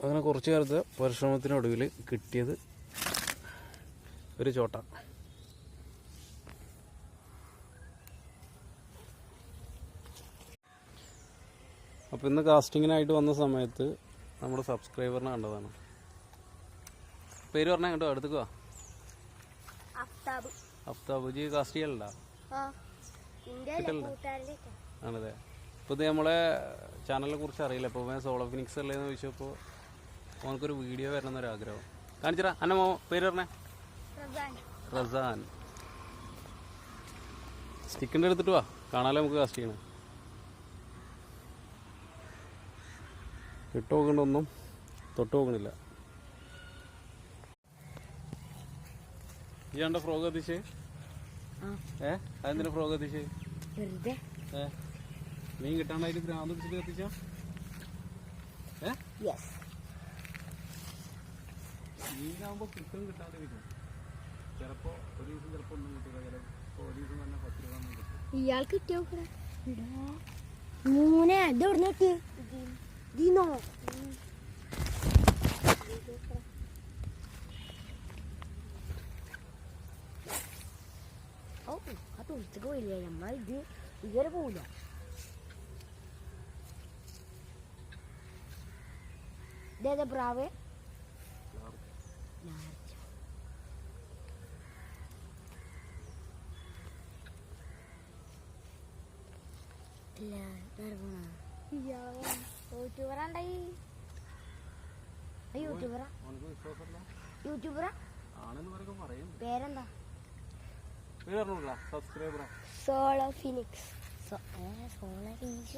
അങ്ങനെ കുറച്ച് കാലത്തെ പരിശ്രമത്തിനൊടുവിൽ കിട്ടിയത് ഒരു ചോട്ട. അപ്പോൾ ഇന്ന് കാസ്റ്റിങ്ങിനായിട്ട് വന്ന സമയത്ത് നമ്മുടെ സബ്സ്ക്രൈബറിനെ കണ്ടതാണ്. പേര് പറഞ്ഞാൽ കേട്ടോ, അടുത്തേക്ക് വാ. അഫ്താബ് ജി കാസ്റ്റ് ചെയ്യലുണ്ടോ? ആണല്ലേ. ഇപ്പോൾ ഇത് നമ്മളെ ചാനലിനെ കുറിച്ച് അറിയില്ല. ഇപ്പോൾ ഞാൻ സോളോ ഫിനിക്സ് അല്ലേന്ന് ചോദിച്ചപ്പോൾ അവനക്കൊരു വീഡിയോ വരണമെന്നൊരാഗ്രഹം. കാണിച്ചറാ അന്നെ പേര് പറഞ്ഞേ. റസാൻ. സ്റ്റിക്കിൻ്റെ എടുത്തിട്ട് വാ, കാണാലോ നമുക്ക് കാസ്റ്റ് ചെയ്യണം. ഇട്ട് നോക്കണ്ടൊന്നും തൊട്ട് നോക്കണില്ല. ഈ കണ്ട ഫ്രോഗ് കത്തിച്ചേ? അതെന്തിനാ ഫ്രോഗ് കത്തിച്ചേ? മീൻ കിട്ടാണ്ടായിട്ട് ഭ്രാന്ത് പിടിച്ചിട്ട് കത്തിച്ചാ? മീനാകുമ്പോ കിട്ടും കിട്ടാണ്ടിരിക്കും. ചിലപ്പോ ഒരു ദിവസം ചിലപ്പോ ഒന്നും കിട്ടില്ല, ചിലപ്പോ ഒരു ദിവസം തന്നെ 10 രൂപ കിട്ടും. ഇയാൾ കിട്ടിയോ? മൂന്നേ ഇതെവിടുന്ന് കിട്ടി? ദീനോ ഓ ആ തൊഴിച്ച് പോയില്ലേ നമ്മ. ഇത് ഇതുവരെ പോവില്ല. ഇതേതാ പ്രാവ്? യൂട്യൂബറാ? പേരെന്താ? Solo phoenix. Solo phoenix